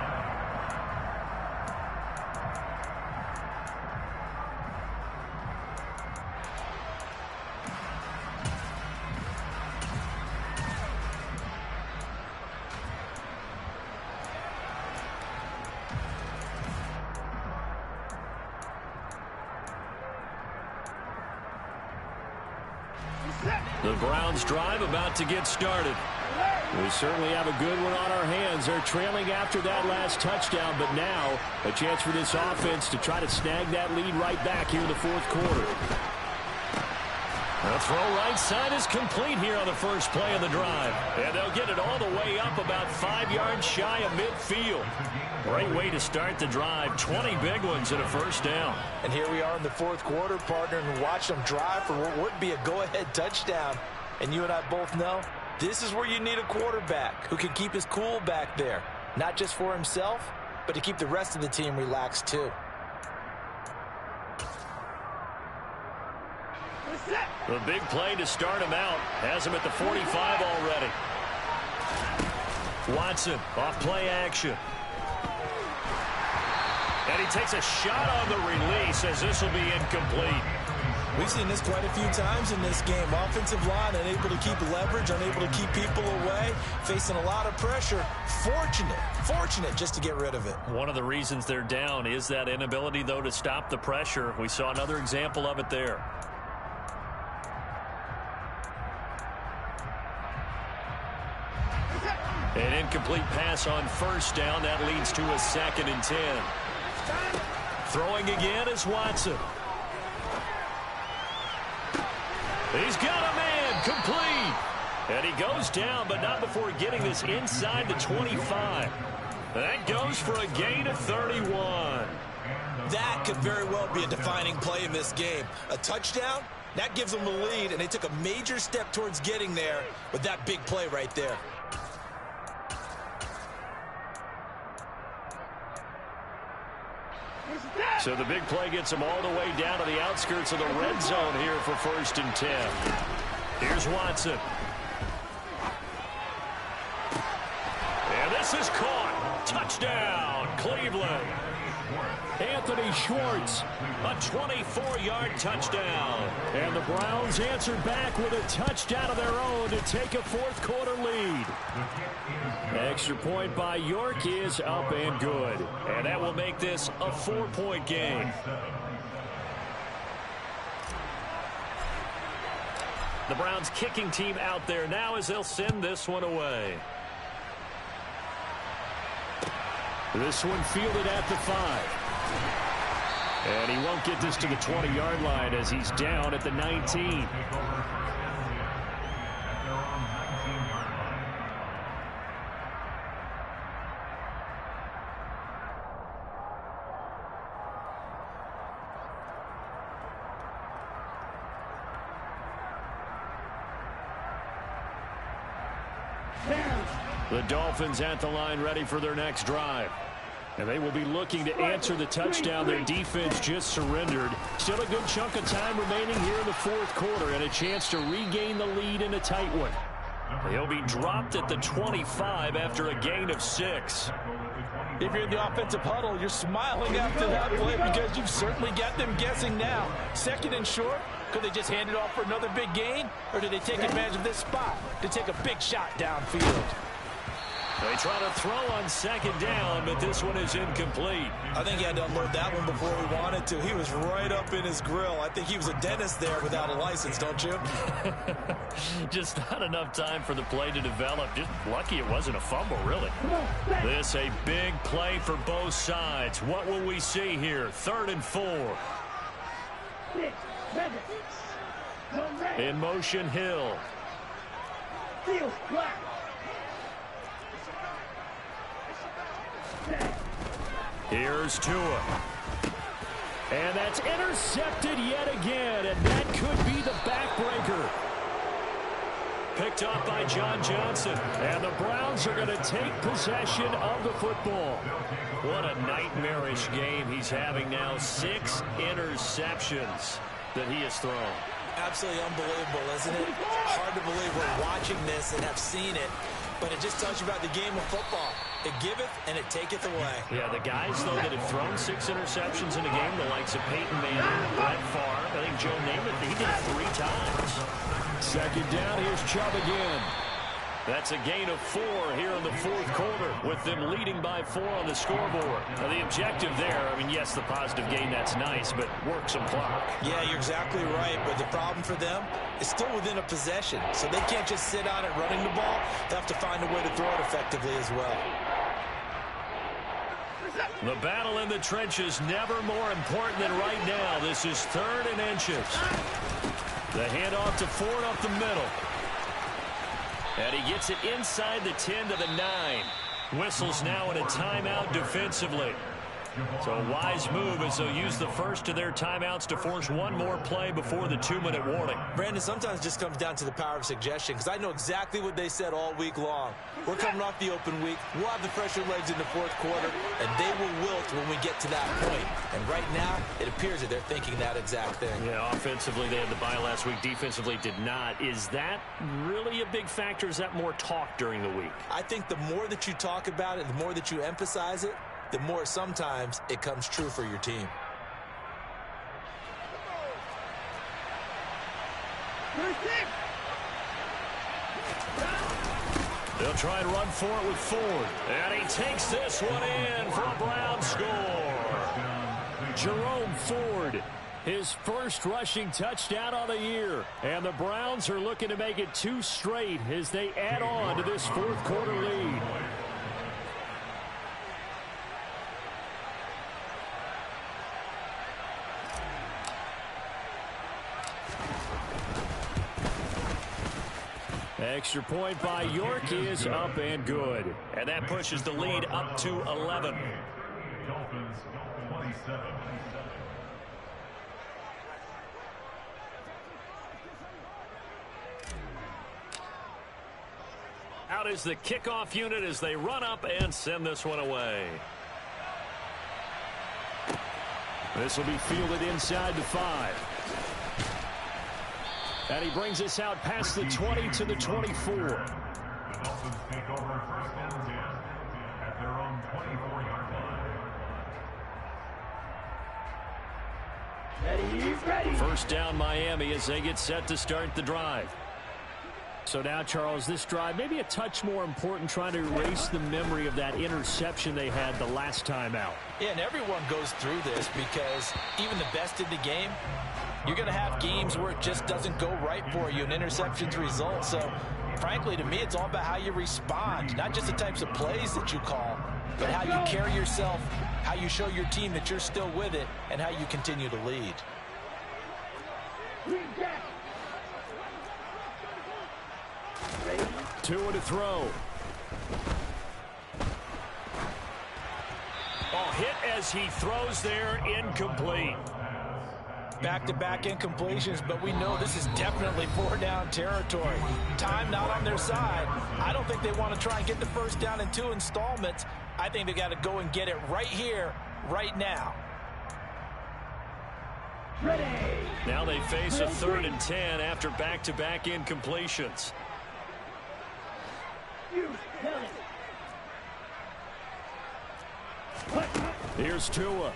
The Browns drive about to get started. We certainly have a good one on our hands. They're trailing after that last touchdown, but now a chance for this offense to try to snag that lead right back here in the fourth quarter. The throw right side is complete here on the first play of the drive. And they'll get it all the way up about 5 yards shy of midfield. Great way to start the drive. 20 big ones and a first down. And here we are in the fourth quarter, partner, and watch them drive for what would be a go-ahead touchdown. And you and I both know this is where you need a quarterback who can keep his cool back there. Not just for himself, but to keep the rest of the team relaxed too. The big play to start him out has him at the 45 already. Watson off play action. And he takes a shot on the release as this will be incomplete. We've seen this quite a few times in this game. Offensive line unable to keep leverage, unable to keep people away, facing a lot of pressure. Fortunate just to get rid of it. One of the reasons they're down is that inability, though, to stop the pressure. We saw another example of it there. An incomplete pass on first down. That leads to a 2nd and 10. Throwing again is Watson. He's got a man complete. And he goes down, but not before getting this inside the 25. That goes for a gain of 31. That could very well be a defining play in this game. A touchdown, that gives them the lead, and they took a major step towards getting there with that big play right there. So the big play gets them all the way down to the outskirts of the red zone here for 1st and 10. Here's Watson. And this is caught. Touchdown, Cleveland. Anthony Schwartz, a 24-yard touchdown. And the Browns answered back with a touchdown of their own to take a fourth-quarter lead. Extra point by York is up and good. And that will make this a 4-point game. The Browns kicking team out there now as they'll send this one away. This one fielded at the 5. And he won't get this to the 20-yard line as he's down at the 19. The Dolphins at the line ready for their next drive. And they will be looking to answer the touchdown their defense just surrendered. Still a good chunk of time remaining here in the fourth quarter and a chance to regain the lead in a tight one. He'll be dropped at the 25 after a gain of 6. If you're in the offensive huddle, you're smiling after that play because you've certainly got them guessing now. 2nd and short, could they just hand it off for another big gain? Or did they take advantage of this spot to take a big shot downfield? They try to throw on 2nd down, but this one is incomplete. I think he had to unload that one before he wanted to. He was right up in his grill. I think he was a dentist there without a license, don't you? Just not enough time for the play to develop. Just lucky it wasn't a fumble, really. This a big play for both sides. What will we see here? 3rd and 4. In motion, Hill. Here's Tua. And that's intercepted yet again, and that could be the backbreaker. Picked up by John Johnson, and the Browns are going to take possession of the football. What a nightmarish game he's having now. 6 interceptions that he has thrown. Absolutely unbelievable, isn't it? Hard to believe we're watching this and have seen it, but it just tells you about the game of football. It giveth and it taketh away. Yeah, the guys, though, that have thrown 6 interceptions in a game, the likes of Peyton Manning, Brett Favre, I think Joe Namath, he did it 3 times. 2nd down, here's Chubb again. That's a gain of 4 here in the fourth quarter, with them leading by 4 on the scoreboard. Now, the objective there, I mean, yes, the positive gain, that's nice, but work some clock. Yeah, you're exactly right, but the problem for them is still within a possession, so they can't just sit on it running the ball. They have to find a way to throw it effectively as well. The battle in the trenches never more important than right now. This is 3rd and inches. The handoff to Ford up the middle. And he gets it inside the 10 to the 9. Whistles now in a timeout defensively. So a wise move as they'll use the first of their timeouts to force one more play before the 2-minute warning. Brandon, sometimes it just comes down to the power of suggestion, because I know exactly what they said all week long. We're coming off the open week. We'll have the fresher legs in the fourth quarter, and they will wilt when we get to that point. And right now, it appears that they're thinking that exact thing. Yeah, offensively, they had the bye last week. Defensively, did not. Is that really a big factor? Is that more talk during the week? I think the more that you talk about it, the more that you emphasize it, the more sometimes it comes true for your team. They'll try and run for it with Ford. And he takes this one in for a Brown score. Jerome Ford, his first rushing touchdown on the year. And the Browns are looking to make it 2 straight as they add on to this fourth quarter lead. Extra point by York is up and good. And that pushes the lead up to 11. Dolphins 27. Out is the kickoff unit as they run up and send this one away. This will be fielded inside the 5. And he brings us out past the 20 to the 24. The Dolphins take over first and 10 at their own 24-yard line. Ready. First down Miami as they get set to start the drive. So now, Charles, this drive maybe a touch more important, trying to erase the memory of that interception they had the last time out. Yeah, and everyone goes through this because even the best in the game, you're going to have games where it just doesn't go right for you and interceptions result. So, frankly, to me, it's all about how you respond, not just the types of plays that you call, but how you carry yourself, how you show your team that you're still with it, and how you continue to lead. Tua to throw. Oh, hit as he throws there, incomplete. Back-to-back incompletions, but we know this is definitely 4-down territory. Time not on their side. I don't think they want to try and get the first down in 2 installments. I think they got to go and get it right here, right now. Ready. Now they face a 3rd and 10 after back-to-back incompletions. Here's Tua.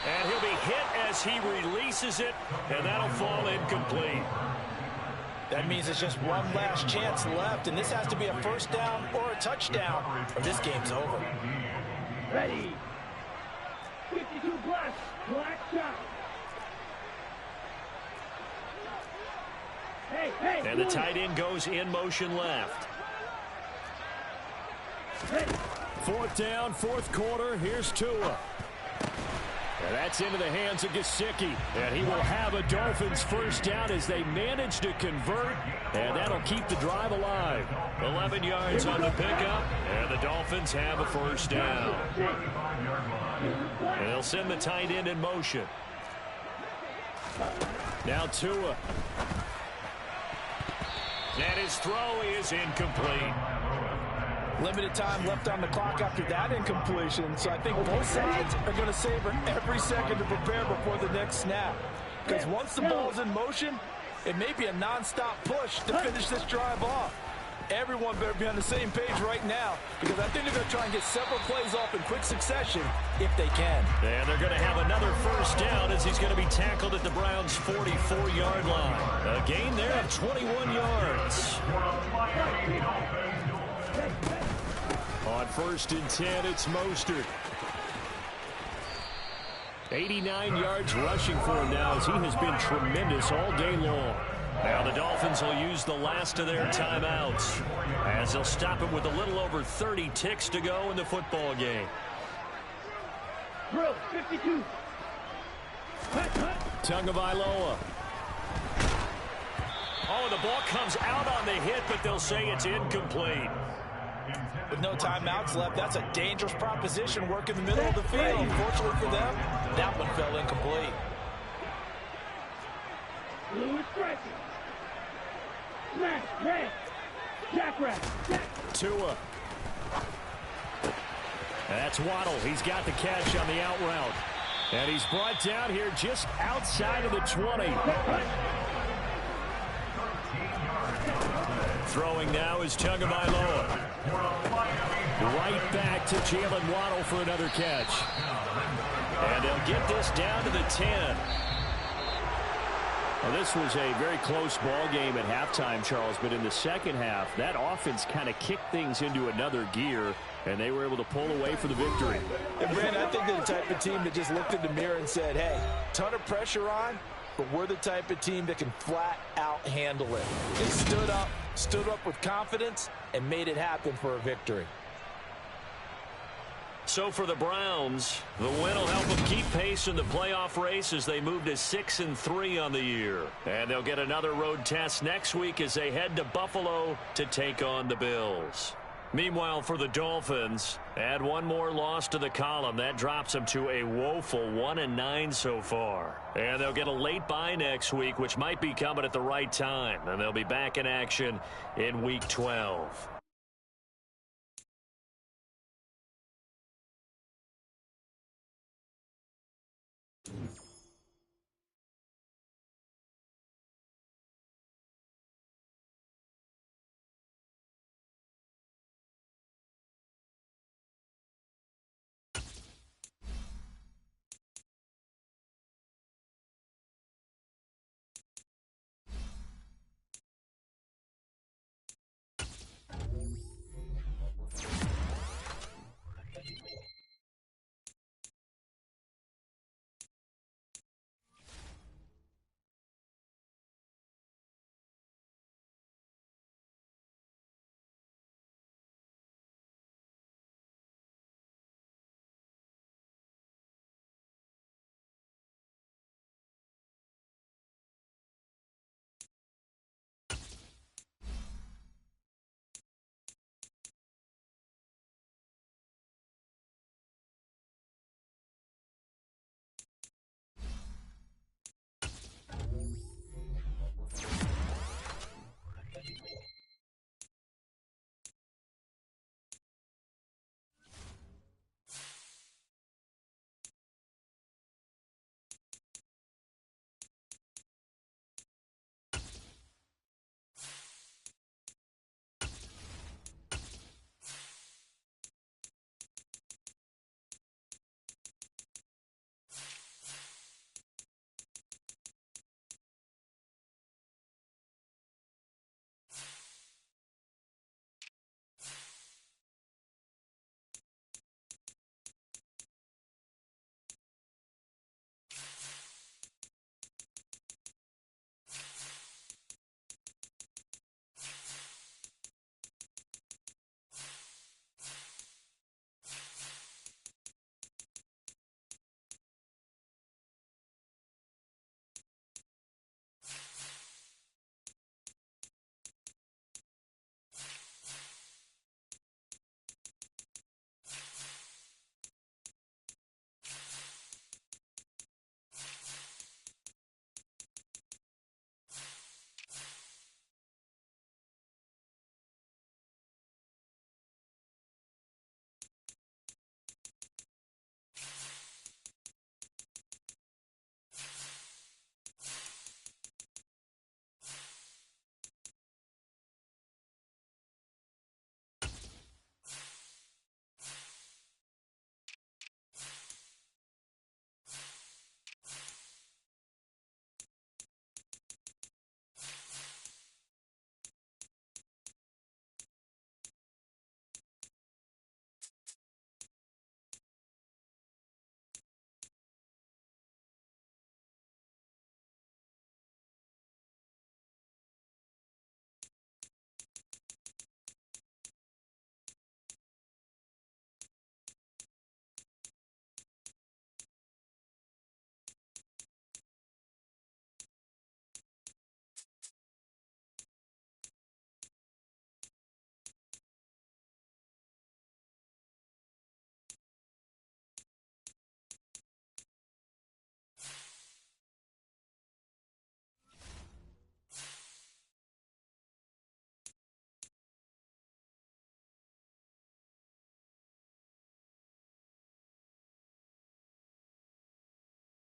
And he'll be hit as he releases it, and that'll fall incomplete. That means it's just one last chance left, and this has to be a first down or a touchdown, or this game's over. Ready. 52 plus. Black shot. Hey. And the tight end goes in motion left. Ready. 4th down, 4th quarter. Here's Tua. And that's into the hands of Gesicki. And he will have a Dolphins first down as they manage to convert. And that'll keep the drive alive. 11 yards on the pickup. And the Dolphins have a first down. And they'll send the tight end in motion. Now Tua. And his throw is incomplete. Limited time left on the clock after that incompletion, so I think both sides are going to savor every second to prepare before the next snap. Because once the ball's in motion, it may be a nonstop push to finish this drive off. Everyone better be on the same page right now, because I think they're going to try and get several plays off in quick succession if they can. And they're going to have another first down as he's going to be tackled at the Browns' 44-yard line. A gain there of 21 yards. On 1st and 10, it's Mostert. 89 yards rushing for him now as he has been tremendous all day long. Now the Dolphins will use the last of their timeouts as they'll stop it with a little over 30 ticks to go in the football game. Drill 52. Tagovailoa. Oh, the ball comes out on the hit, but they'll say it's incomplete. With no timeouts left, that's a dangerous proposition. Work in the middle of the field. Unfortunately for them, that one fell incomplete. Lewis striking. Smash, red. Jackrack. Tua. That's Waddle. He's got the catch on the out route. And he's brought down here just outside of the 20. Throwing now is Tagovailoa. Right back to Jalen Waddle for another catch. And they'll get this down to the 10. Well, this was a very close ball game at halftime, Charles, but in the second half, that offense kind of kicked things into another gear, and they were able to pull away for the victory. And, Brandon, I think they're the type of team that just looked in the mirror and said, hey, ton of pressure on, but we're the type of team that can flat out handle it. They stood up with confidence, and made it happen for a victory. So for the Browns, the win will help them keep pace in the playoff race as they move to 6-3 on the year. And they'll get another road test next week as they head to Buffalo to take on the Bills. Meanwhile, for the Dolphins, add one more loss to the column. That drops them to a woeful 1-9 so far. And they'll get a late bye next week, which might be coming at the right time. And they'll be back in action in Week 12. Ready.